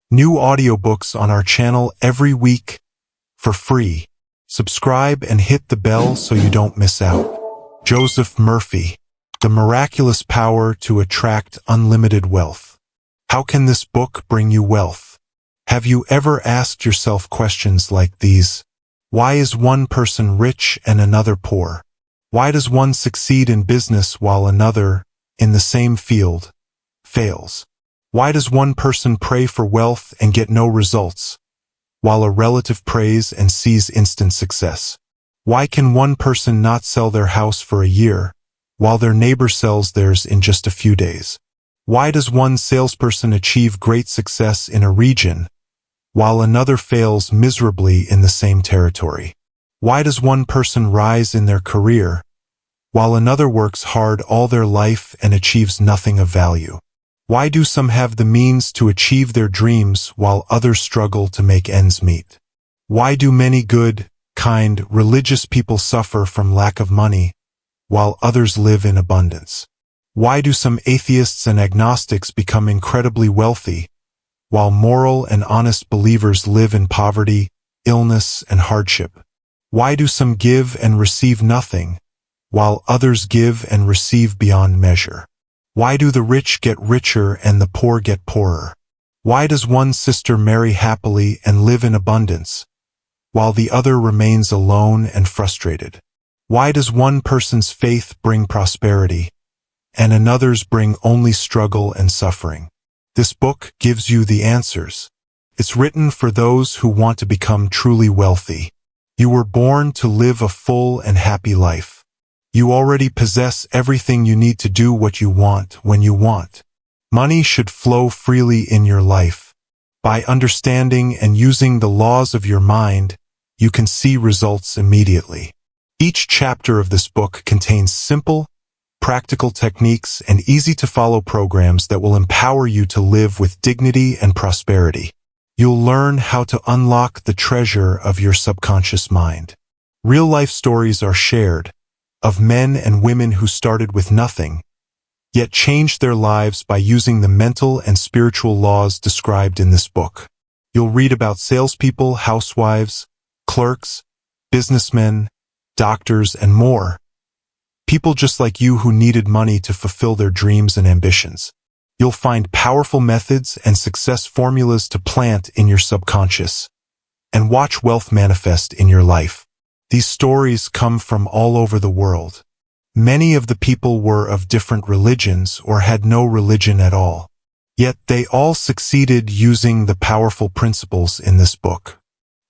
New audiobooks on our channel every week for free. Subscribe and hit the bell so you don't miss out. Joseph Murphy, The Miraculous Power to Attract Unlimited Wealth. How can this book bring you wealth? Have you ever asked yourself questions like these? Why is one person rich and another poor? Why does one succeed in business while another, in the same field, fails? Why does one person pray for wealth and get no results, while a relative prays and sees instant success? Why can one person not sell their house for a year, while their neighbor sells theirs in just a few days? Why does one salesperson achieve great success in a region, while another fails miserably in the same territory? Why does one person rise in their career, while another works hard all their life and achieves nothing of value? Why do some have the means to achieve their dreams while others struggle to make ends meet? Why do many good, kind, religious people suffer from lack of money, while others live in abundance? Why do some atheists and agnostics become incredibly wealthy, while moral and honest believers live in poverty, illness, and hardship? Why do some give and receive nothing, while others give and receive beyond measure? Why do the rich get richer and the poor get poorer? Why does one sister marry happily and live in abundance, while the other remains alone and frustrated? Why does one person's faith bring prosperity, and another's bring only struggle and suffering? This book gives you the answers. It's written for those who want to become truly wealthy. You were born to live a full and happy life. You already possess everything you need to do what you want when you want. Money should flow freely in your life. By understanding and using the laws of your mind, you can see results immediately. Each chapter of this book contains simple, practical techniques and easy-to-follow programs that will empower you to live with dignity and prosperity. You'll learn how to unlock the treasure of your subconscious mind. Real-life stories are shared, of men and women who started with nothing, yet changed their lives by using the mental and spiritual laws described in this book. You'll read about salespeople, housewives, clerks, businessmen, doctors, and more. People just like you who needed money to fulfill their dreams and ambitions. You'll find powerful methods and success formulas to plant in your subconscious and watch wealth manifest in your life. These stories come from all over the world. Many of the people were of different religions or had no religion at all. Yet they all succeeded using the powerful principles in this book.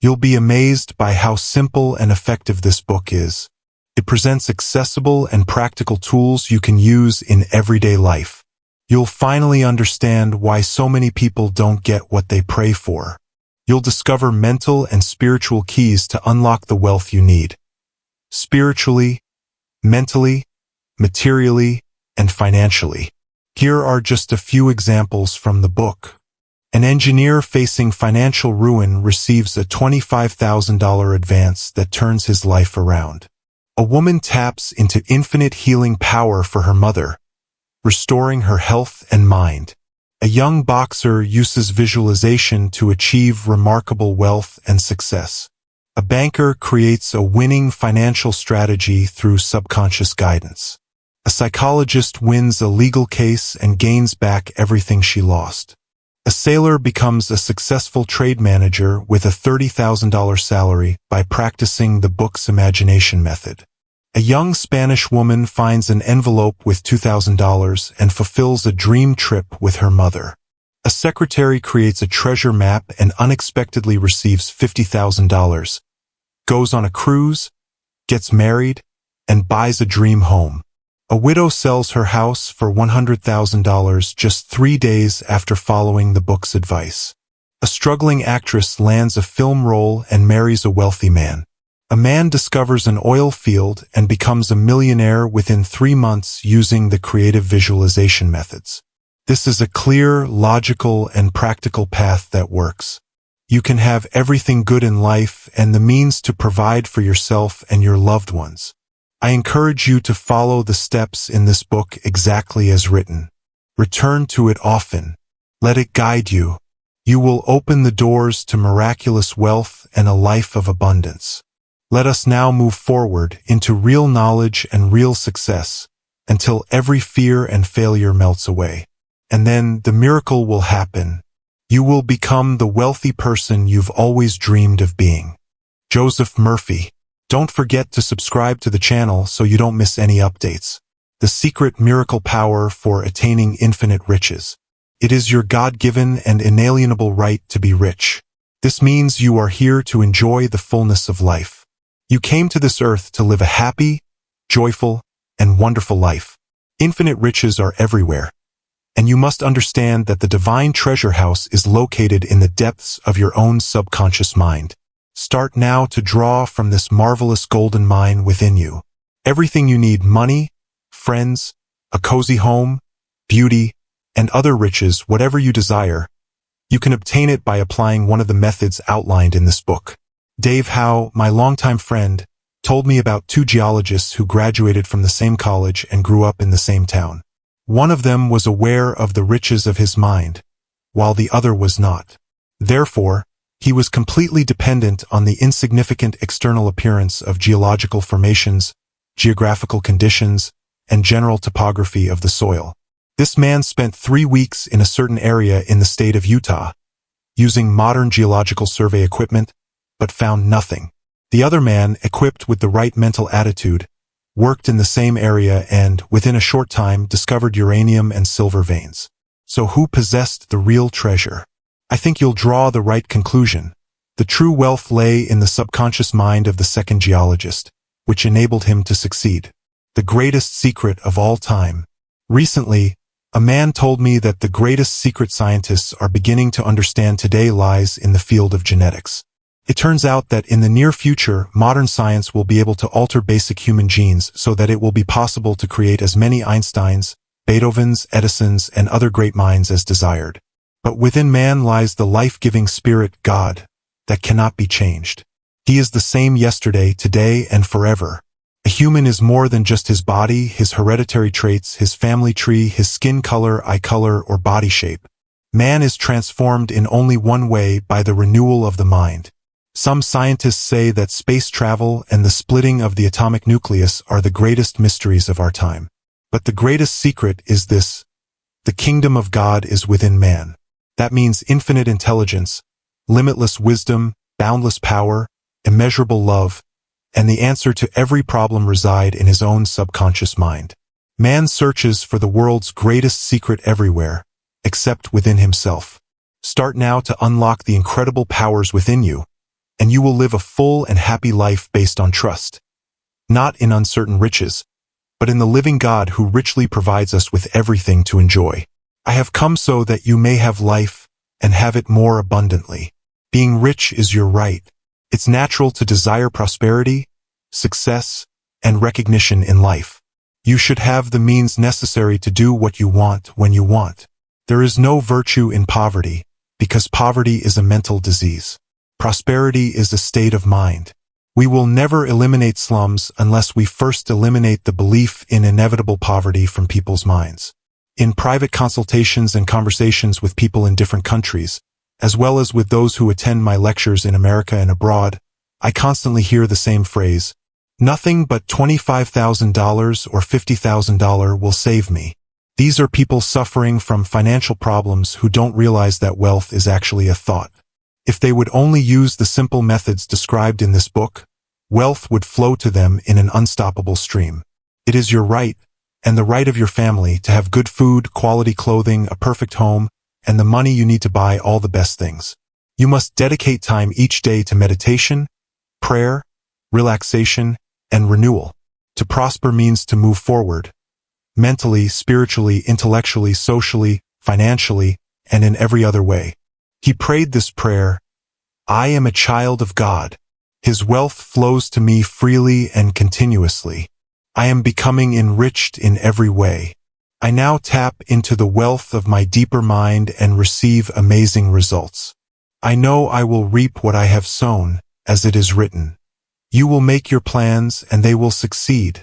You'll be amazed by how simple and effective this book is. It presents accessible and practical tools you can use in everyday life. You'll finally understand why so many people don't get what they pray for. You'll discover mental and spiritual keys to unlock the wealth you need. Spiritually, mentally, materially, and financially. Here are just a few examples from the book. An engineer facing financial ruin receives a $25,000 advance that turns his life around. A woman taps into infinite healing power for her mother, restoring her health and mind. A young boxer uses visualization to achieve remarkable wealth and success. A banker creates a winning financial strategy through subconscious guidance. A psychologist wins a legal case and gains back everything she lost. A sailor becomes a successful trade manager with a $30,000 salary by practicing the book's imagination method. A young Spanish woman finds an envelope with $2,000 and fulfills a dream trip with her mother. A secretary creates a treasure map and unexpectedly receives $50,000, goes on a cruise, gets married, and buys a dream home. A widow sells her house for $100,000 just 3 days after following the book's advice. A struggling actress lands a film role and marries a wealthy man. A man discovers an oil field and becomes a millionaire within 3 months using the creative visualization methods. This is a clear, logical, and practical path that works. You can have everything good in life and the means to provide for yourself and your loved ones. I encourage you to follow the steps in this book exactly as written. Return to it often. Let it guide you. You will open the doors to miraculous wealth and a life of abundance. Let us now move forward into real knowledge and real success until every fear and failure melts away. And then the miracle will happen. You will become the wealthy person you've always dreamed of being. Joseph Murphy. Don't forget to subscribe to the channel so you don't miss any updates. The secret miracle power for attaining infinite riches. It is your God-given and inalienable right to be rich. This means you are here to enjoy the fullness of life. You came to this earth to live a happy, joyful, and wonderful life. Infinite riches are everywhere. And you must understand that the divine treasure house is located in the depths of your own subconscious mind. Start now to draw from this marvelous golden mine within you. Everything you need: money, friends, a cozy home, beauty, and other riches, whatever you desire, you can obtain it by applying one of the methods outlined in this book. Dave Howe, my longtime friend, told me about two geologists who graduated from the same college and grew up in the same town. One of them was aware of the riches of his mind, while the other was not. Therefore, he was completely dependent on the insignificant external appearance of geological formations, geographical conditions, and general topography of the soil. This man spent 3 weeks in a certain area in the state of Utah, using modern geological survey equipment, but found nothing. The other man, equipped with the right mental attitude, worked in the same area and, within a short time, discovered uranium and silver veins. So who possessed the real treasure? I think you'll draw the right conclusion. The true wealth lay in the subconscious mind of the second geologist, which enabled him to succeed. The greatest secret of all time. Recently, a man told me that the greatest secret scientists are beginning to understand today lies in the field of genetics. It turns out that in the near future, modern science will be able to alter basic human genes so that it will be possible to create as many Einsteins, Beethovens, Edisons, and other great minds as desired. But within man lies the life-giving spirit, God, that cannot be changed. He is the same yesterday, today, and forever. A human is more than just his body, his hereditary traits, his family tree, his skin color, eye color, or body shape. Man is transformed in only one way: by the renewal of the mind. Some scientists say that space travel and the splitting of the atomic nucleus are the greatest mysteries of our time. But the greatest secret is this: the kingdom of God is within man. That means infinite intelligence, limitless wisdom, boundless power, immeasurable love, and the answer to every problem reside in his own subconscious mind. Man searches for the world's greatest secret everywhere, except within himself. Start now to unlock the incredible powers within you, and you will live a full and happy life based on trust. Not in uncertain riches, but in the living God who richly provides us with everything to enjoy. I have come so that you may have life, and have it more abundantly. Being rich is your right. It's natural to desire prosperity, success, and recognition in life. You should have the means necessary to do what you want when you want. There is no virtue in poverty, because poverty is a mental disease. Prosperity is a state of mind. We will never eliminate slums unless we first eliminate the belief in inevitable poverty from people's minds. In private consultations and conversations with people in different countries, as well as with those who attend my lectures in America and abroad, I constantly hear the same phrase: nothing but $25,000 or $50,000 will save me. These are people suffering from financial problems who don't realize that wealth is actually a thought. If they would only use the simple methods described in this book, wealth would flow to them in an unstoppable stream. It is your right, and the right of your family, to have good food, quality clothing, a perfect home, and the money you need to buy all the best things. You must dedicate time each day to meditation, prayer, relaxation, and renewal. To prosper means to move forward, mentally, spiritually, intellectually, socially, financially, and in every other way. He prayed this prayer: I am a child of God. His wealth flows to me freely and continuously. I am becoming enriched in every way. I now tap into the wealth of my deeper mind and receive amazing results. I know I will reap what I have sown, as it is written. You will make your plans and they will succeed.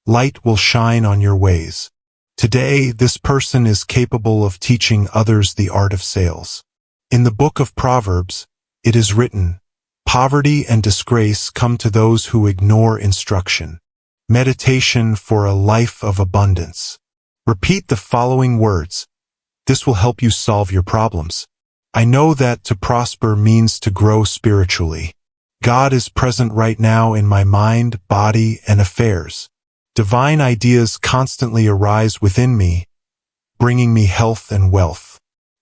Light will shine on your ways. Today, this person is capable of teaching others the art of sales. In the book of Proverbs, it is written, "Poverty and disgrace come to those who ignore instruction." Meditation for a life of abundance. Repeat the following words. This will help you solve your problems. I know that to prosper means to grow spiritually. God is present right now in my mind, body, and affairs. Divine ideas constantly arise within me, bringing me health and wealth.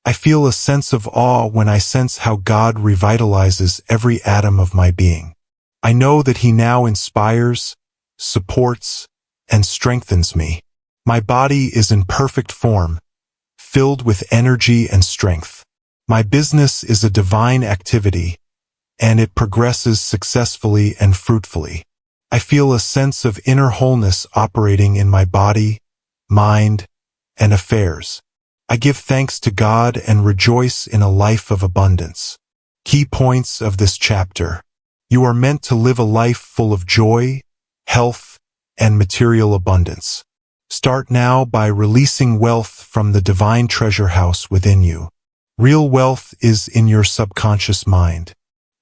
I feel a sense of awe when I sense how God revitalizes every atom of my being. I know that He now inspires, supports, and strengthens me. My body is in perfect form, filled with energy and strength. My business is a divine activity, and it progresses successfully and fruitfully. I feel a sense of inner wholeness operating in my body, mind, and affairs. I give thanks to God and rejoice in a life of abundance. Key points of this chapter. You are meant to live a life full of joy, health, and material abundance. Start now by releasing wealth from the divine treasure house within you. Real wealth is in your subconscious mind.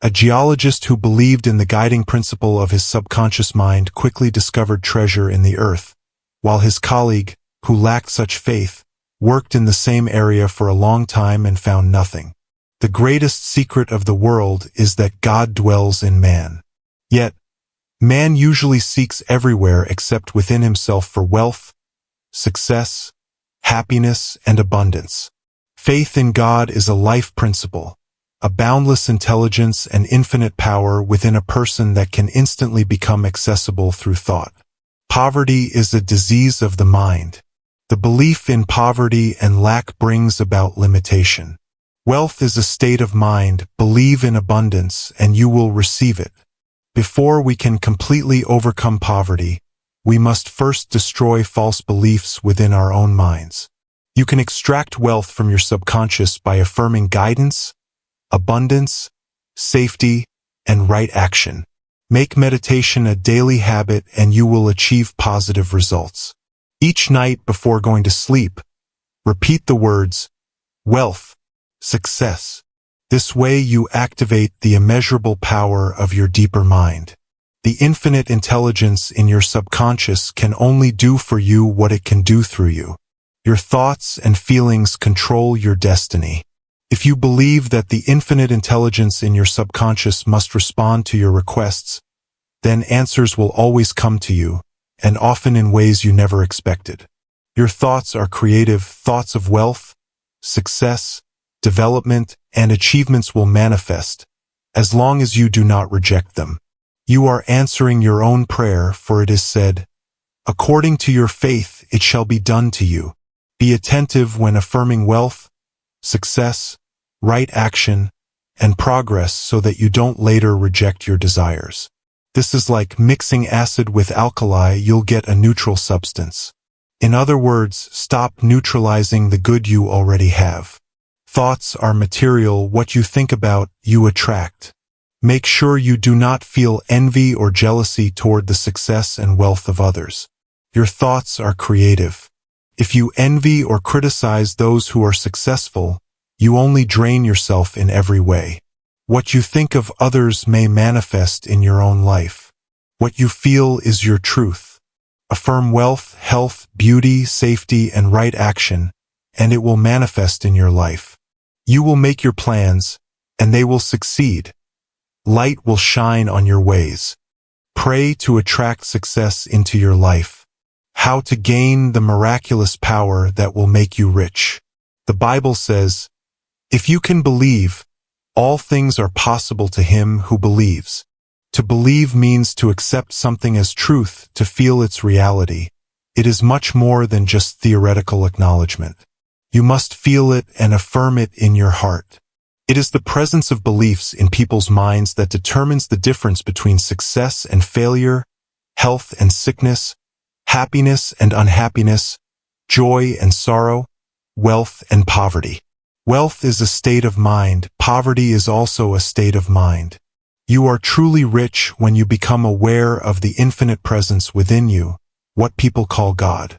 A geologist who believed in the guiding principle of his subconscious mind quickly discovered treasure in the earth, while his colleague, who lacked such faith, worked in the same area for a long time and found nothing. The greatest secret of the world is that God dwells in man. Yet, man usually seeks everywhere except within himself for wealth, success, happiness, and abundance. Faith in God is a life principle, a boundless intelligence and infinite power within a person that can instantly become accessible through thought. Poverty is a disease of the mind. The belief in poverty and lack brings about limitation. Wealth is a state of mind. Believe in abundance and you will receive it. Before we can completely overcome poverty, we must first destroy false beliefs within our own minds. You can extract wealth from your subconscious by affirming guidance, abundance, safety, and right action. Make meditation a daily habit and you will achieve positive results. Each night before going to sleep, repeat the words, wealth, success. This way you activate the immeasurable power of your deeper mind. The infinite intelligence in your subconscious can only do for you what it can do through you. Your thoughts and feelings control your destiny. If you believe that the infinite intelligence in your subconscious must respond to your requests, then answers will always come to you, and often in ways you never expected. Your thoughts are creative. Thoughts of wealth, success, development, and achievements will manifest, as long as you do not reject them. You are answering your own prayer, for it is said, "According to your faith it shall be done to you." Be attentive when affirming wealth, success, right action, and progress so that you don't later reject your desires. This is like mixing acid with alkali. You'll get a neutral substance. In other words, stop neutralizing the good you already have. Thoughts are material. What you think about, you attract. Make sure you do not feel envy or jealousy toward the success and wealth of others. Your thoughts are creative. If you envy or criticize those who are successful, you only drain yourself in every way. What you think of others may manifest in your own life. What you feel is your truth. Affirm wealth, health, beauty, safety, and right action, and it will manifest in your life. You will make your plans, and they will succeed. Light will shine on your ways. Pray to attract success into your life. How to gain the miraculous power that will make you rich. The Bible says, "If you can believe, all things are possible to him who believes." To believe means to accept something as truth, to feel its reality. It is much more than just theoretical acknowledgement. You must feel it and affirm it in your heart. It is the presence of beliefs in people's minds that determines the difference between success and failure, health and sickness, happiness and unhappiness, joy and sorrow, wealth and poverty. Wealth is a state of mind. Poverty is also a state of mind. You are truly rich when you become aware of the infinite presence within you, what people call God.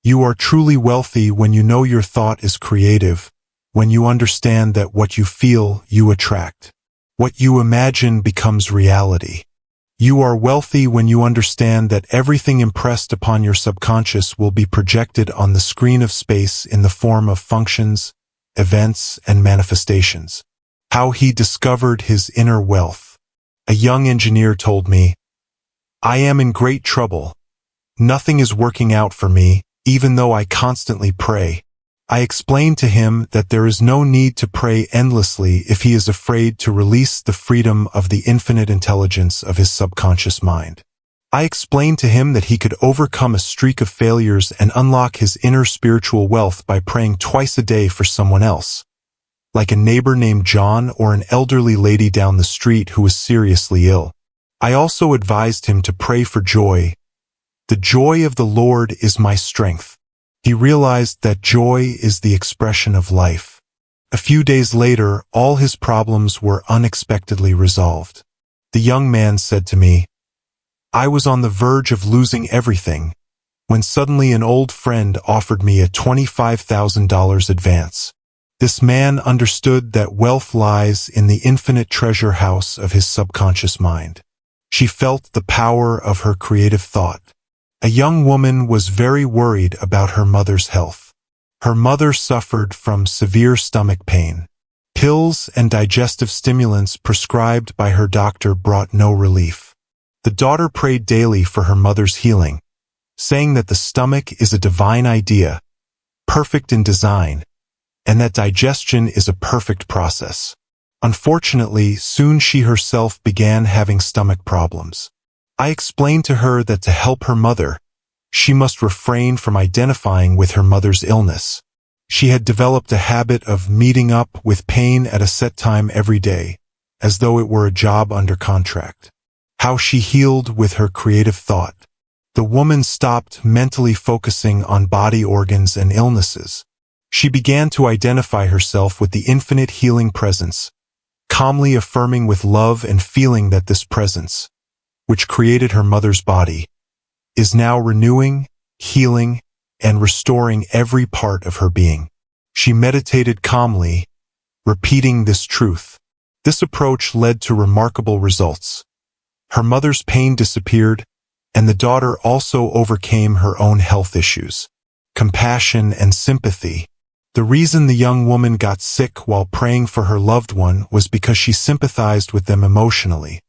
You are truly wealthy when you know your thought is creative, when you understand that what you feel, you attract. What you imagine becomes reality. You are wealthy when you understand that everything impressed upon your subconscious will be projected on the screen of space in the form of functions, events, and manifestations. How he discovered his inner wealth. A young engineer told me, "I am in great trouble. Nothing is working out for me, even though I constantly pray." I explained to him that there is no need to pray endlessly if he is afraid to release the freedom of the infinite intelligence of his subconscious mind. I explained to him that he could overcome a streak of failures and unlock his inner spiritual wealth by praying twice a day for someone else, like a neighbor named John or an elderly lady down the street who was seriously ill. I also advised him to pray for joy. The joy of the Lord is my strength. He realized that joy is the expression of life. A few days later, all his problems were unexpectedly resolved. The young man said to me, "I was on the verge of losing everything, when suddenly an old friend offered me a $25,000 advance." This man understood that wealth lies in the infinite treasure house of his subconscious mind. She felt the power of her creative thought. A young woman was very worried about her mother's health. Her mother suffered from severe stomach pain. Pills and digestive stimulants prescribed by her doctor brought no relief. The daughter prayed daily for her mother's healing, saying that the stomach is a divine idea, perfect in design, and that digestion is a perfect process. Unfortunately, soon she herself began having stomach problems. I explained to her that to help her mother, she must refrain from identifying with her mother's illness. She had developed a habit of meeting up with pain at a set time every day, as though it were a job under contract. How she healed with her creative thought. The woman stopped mentally focusing on body organs and illnesses. She began to identify herself with the infinite healing presence, calmly affirming with love and feeling that this presence, which created her mother's body, is now renewing, healing, and restoring every part of her being. She meditated calmly, repeating this truth. This approach led to remarkable results. Her mother's pain disappeared, and the daughter also overcame her own health issues. Compassion and sympathy. The reason the young woman got sick while praying for her loved one was because she sympathized with them emotionally,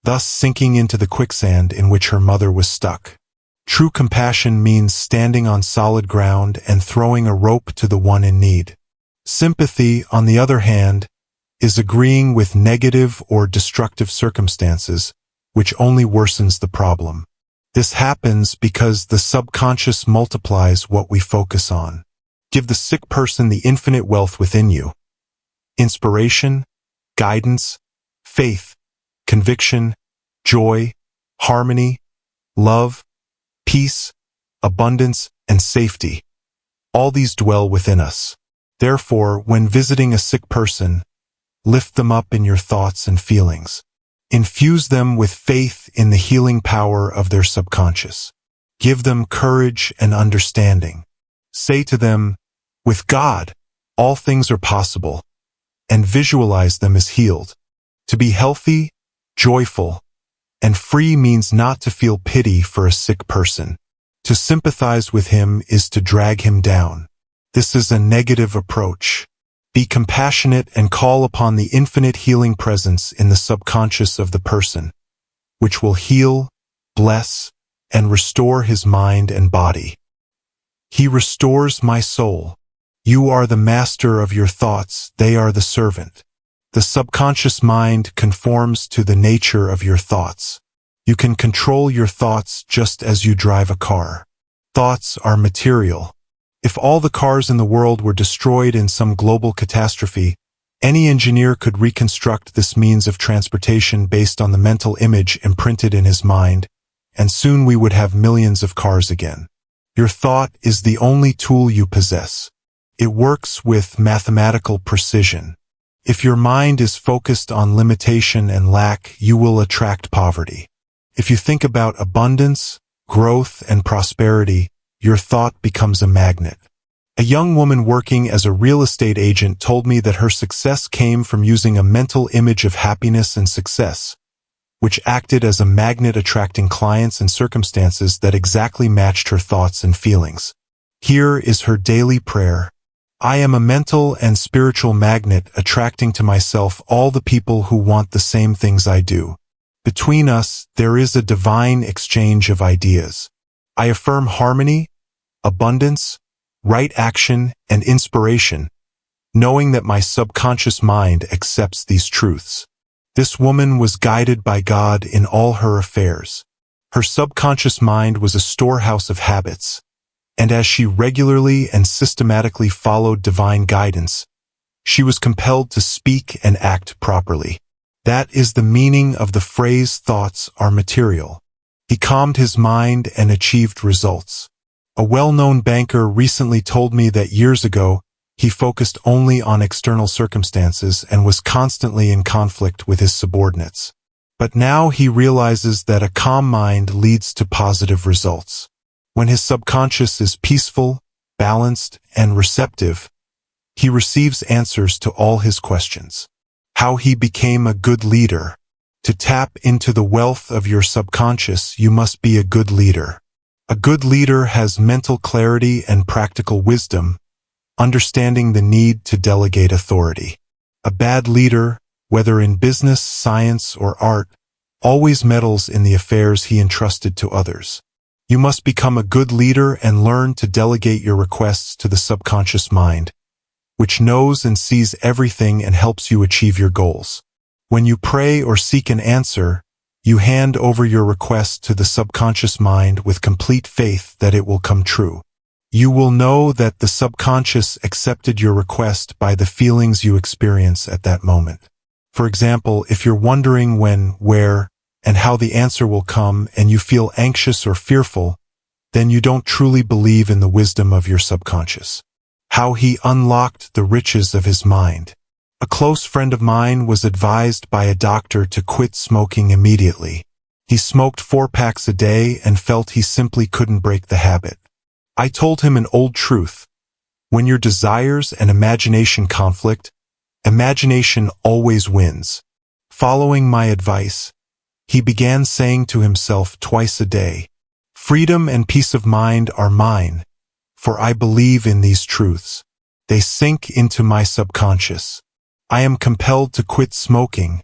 thus sinking into the quicksand in which her mother was stuck. True compassion means standing on solid ground and throwing a rope to the one in need. Sympathy, on the other hand, is agreeing with negative or destructive circumstances, which only worsens the problem. This happens because the subconscious multiplies what we focus on. Give the sick person the infinite wealth within you. Inspiration, guidance, faith, conviction, joy, harmony, love, peace, abundance, and safety. All these dwell within us. Therefore, when visiting a sick person, lift them up in your thoughts and feelings. Infuse them with faith in the healing power of their subconscious. Give them courage and understanding. Say to them, "With God, all things are possible," and visualize them as healed. To be healthy, joyful, and free means not to feel pity for a sick person. To sympathize with him is to drag him down. This is a negative approach. Be compassionate and call upon the infinite healing presence in the subconscious of the person, which will heal, bless, and restore his mind and body. He restores my soul. You are the master of your thoughts, they are the servant. The subconscious mind conforms to the nature of your thoughts. You can control your thoughts just as you drive a car. Thoughts are material. If all the cars in the world were destroyed in some global catastrophe, any engineer could reconstruct this means of transportation based on the mental image imprinted in his mind, and soon we would have millions of cars again. Your thought is the only tool you possess. It works with mathematical precision. If your mind is focused on limitation and lack, you will attract poverty. If you think about abundance, growth, and prosperity, your thought becomes a magnet. A young woman working as a real estate agent told me that her success came from using a mental image of happiness and success, which acted as a magnet attracting clients and circumstances that exactly matched her thoughts and feelings. Here is her daily prayer. I am a mental and spiritual magnet attracting to myself all the people who want the same things I do. Between us, there is a divine exchange of ideas. I affirm harmony, abundance, right action, and inspiration, knowing that my subconscious mind accepts these truths. This woman was guided by God in all her affairs. Her subconscious mind was a storehouse of habits, and as she regularly and systematically followed divine guidance, she was compelled to speak and act properly. That is the meaning of the phrase "thoughts are material." He calmed his mind and achieved results. A well-known banker recently told me that years ago, he focused only on external circumstances and was constantly in conflict with his subordinates. But now he realizes that a calm mind leads to positive results. When his subconscious is peaceful, balanced, and receptive, he receives answers to all his questions. How he became a good leader. To tap into the wealth of your subconscious, you must be a good leader. A good leader has mental clarity and practical wisdom, understanding the need to delegate authority. A bad leader, whether in business, science, or art, always meddles in the affairs he entrusted to others. You must become a good leader and learn to delegate your requests to the subconscious mind, which knows and sees everything and helps you achieve your goals. When you pray or seek an answer, you hand over your request to the subconscious mind with complete faith that it will come true. You will know that the subconscious accepted your request by the feelings you experience at that moment. For example, if you're wondering when, where, and how the answer will come and you feel anxious or fearful, then you don't truly believe in the wisdom of your subconscious. How he unlocked the riches of his mind. A close friend of mine was advised by a doctor to quit smoking immediately. He smoked 4 packs a day and felt he simply couldn't break the habit. I told him an old truth. When your desires and imagination conflict, imagination always wins. Following my advice, he began saying to himself twice a day, "Freedom and peace of mind are mine, for I believe in these truths. They sink into my subconscious. I am compelled to quit smoking,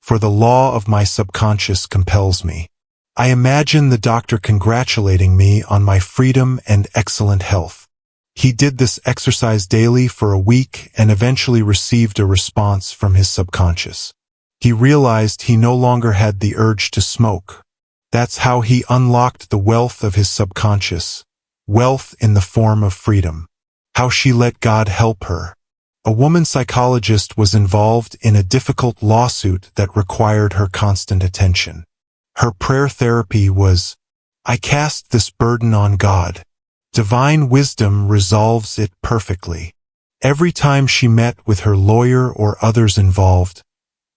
for the law of my subconscious compels me." I imagine the doctor congratulating me on my freedom and excellent health. He did this exercise daily for a week and eventually received a response from his subconscious. He realized he no longer had the urge to smoke. That's how he unlocked the wealth of his subconscious, wealth in the form of freedom. How she let God help her. A woman psychologist was involved in a difficult lawsuit that required her constant attention. Her prayer therapy was, "I cast this burden on God. Divine wisdom resolves it perfectly." Every time she met with her lawyer or others involved,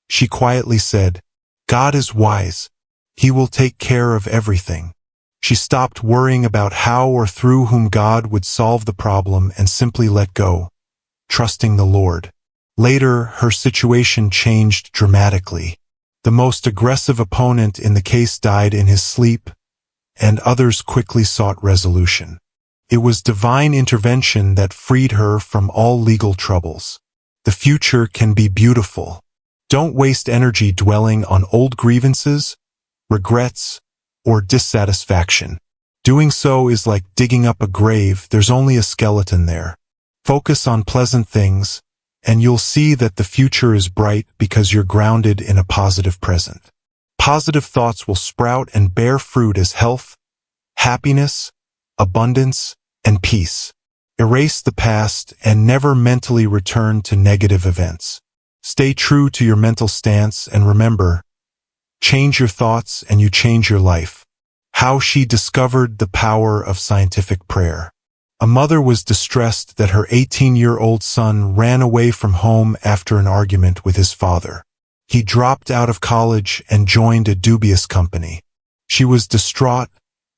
she quietly said, "God is wise. He will take care of everything." She stopped worrying about how or through whom God would solve the problem and simply let go, trusting the Lord. Later, her situation changed dramatically. The most aggressive opponent in the case died in his sleep, and others quickly sought resolution. It was divine intervention that freed her from all legal troubles. The future can be beautiful. Don't waste energy dwelling on old grievances, regrets, or dissatisfaction. Doing so is like digging up a grave. There's only a skeleton there. Focus on pleasant things, and you'll see that the future is bright because you're grounded in a positive present. Positive thoughts will sprout and bear fruit as health, happiness, abundance, and peace. Erase the past and never mentally return to negative events. Stay true to your mental stance and remember, change your thoughts and you change your life. How she discovered the power of scientific prayer. A mother was distressed that her 18-year-old son ran away from home after an argument with his father. He dropped out of college and joined a dubious company. She was distraught,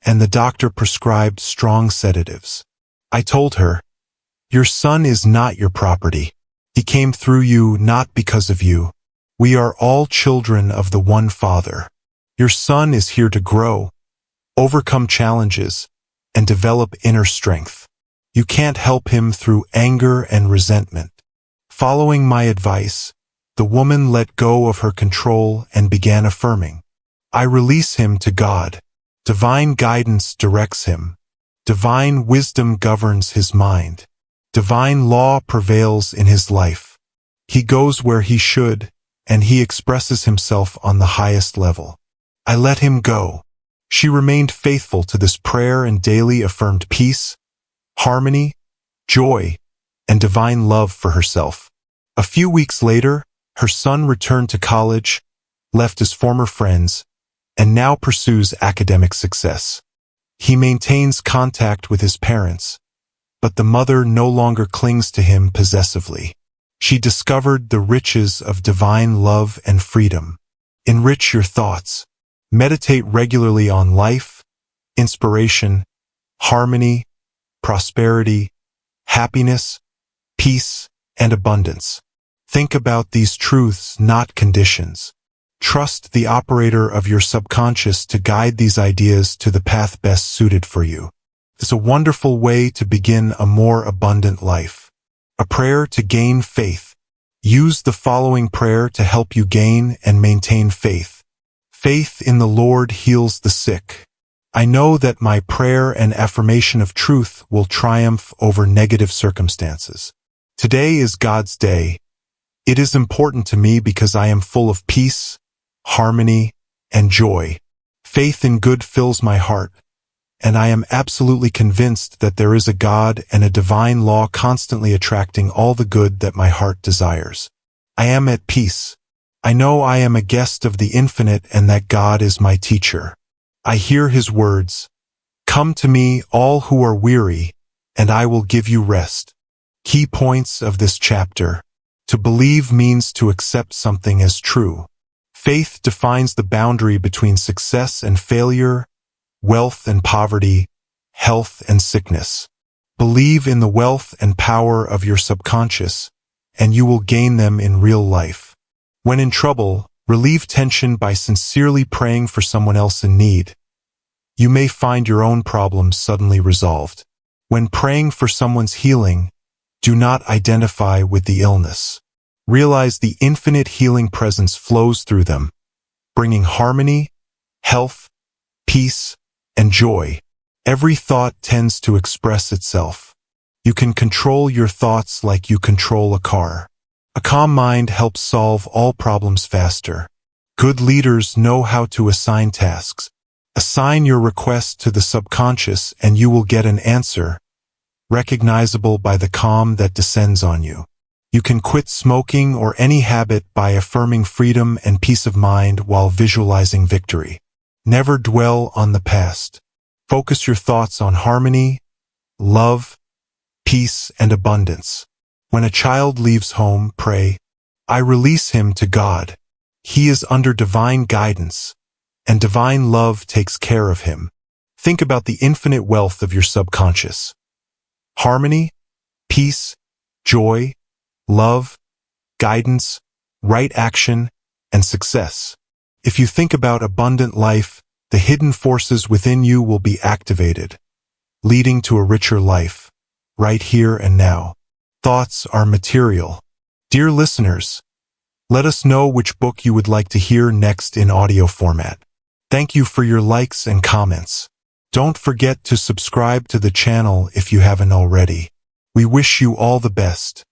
and the doctor prescribed strong sedatives. I told her, Your son is not your property. He came through you, not because of you. We are all children of the one Father. Your son is here to grow, overcome challenges, and develop inner strength. You can't help him through anger and resentment. Following my advice, the woman let go of her control and began affirming, I release him to God. Divine guidance directs him. Divine wisdom governs his mind. Divine law prevails in his life. He goes where he should, and he expresses himself on the highest level. I let him go. She remained faithful to this prayer and daily affirmed peace, harmony, joy, and divine love for herself. A few weeks later, her son returned to college, left his former friends, and now pursues academic success. He maintains contact with his parents, but the mother no longer clings to him possessively. She discovered the riches of divine love and freedom. Enrich your thoughts. Meditate regularly on life, inspiration, harmony, prosperity, happiness, peace, and abundance. Think about these truths, not conditions. Trust the operator of your subconscious to guide these ideas to the path best suited for you. It's a wonderful way to begin a more abundant life. A prayer to gain faith. Use the following prayer to help you gain and maintain faith. Faith in the Lord heals the sick. I know that my prayer and affirmation of truth will triumph over negative circumstances. Today is God's day. It is important to me because I am full of peace, harmony, and joy. Faith in good fills my heart, and I am absolutely convinced that there is a God and a divine law constantly attracting all the good that my heart desires. I am at peace. I know I am a guest of the infinite and that God is my teacher. I hear his words, "Come to me, all who are weary, and I will give you rest." Key points of this chapter. To believe means to accept something as true. Faith defines the boundary between success and failure, wealth and poverty, health and sickness. Believe in the wealth and power of your subconscious, and you will gain them in real life. When in trouble, relieve tension by sincerely praying for someone else in need. You may find your own problems suddenly resolved. When praying for someone's healing, do not identify with the illness. Realize the infinite healing presence flows through them, bringing harmony, health, peace, and joy. Every thought tends to express itself. You can control your thoughts like you control a car. A calm mind helps solve all problems faster. Good leaders know how to assign tasks. Assign your request to the subconscious and you will get an answer, recognizable by the calm that descends on you. You can quit smoking or any habit by affirming freedom and peace of mind while visualizing victory. Never dwell on the past. Focus your thoughts on harmony, love, peace, and abundance. When a child leaves home, pray, I release him to God. He is under divine guidance, and divine love takes care of him. Think about the infinite wealth of your subconscious. Harmony, peace, joy, love, guidance, right action, and success. If you think about abundant life, the hidden forces within you will be activated, leading to a richer life, right here and now. Thoughts are material. Dear listeners, let us know which book you would like to hear next in audio format. Thank you for your likes and comments. Don't forget to subscribe to the channel if you haven't already. We wish you all the best.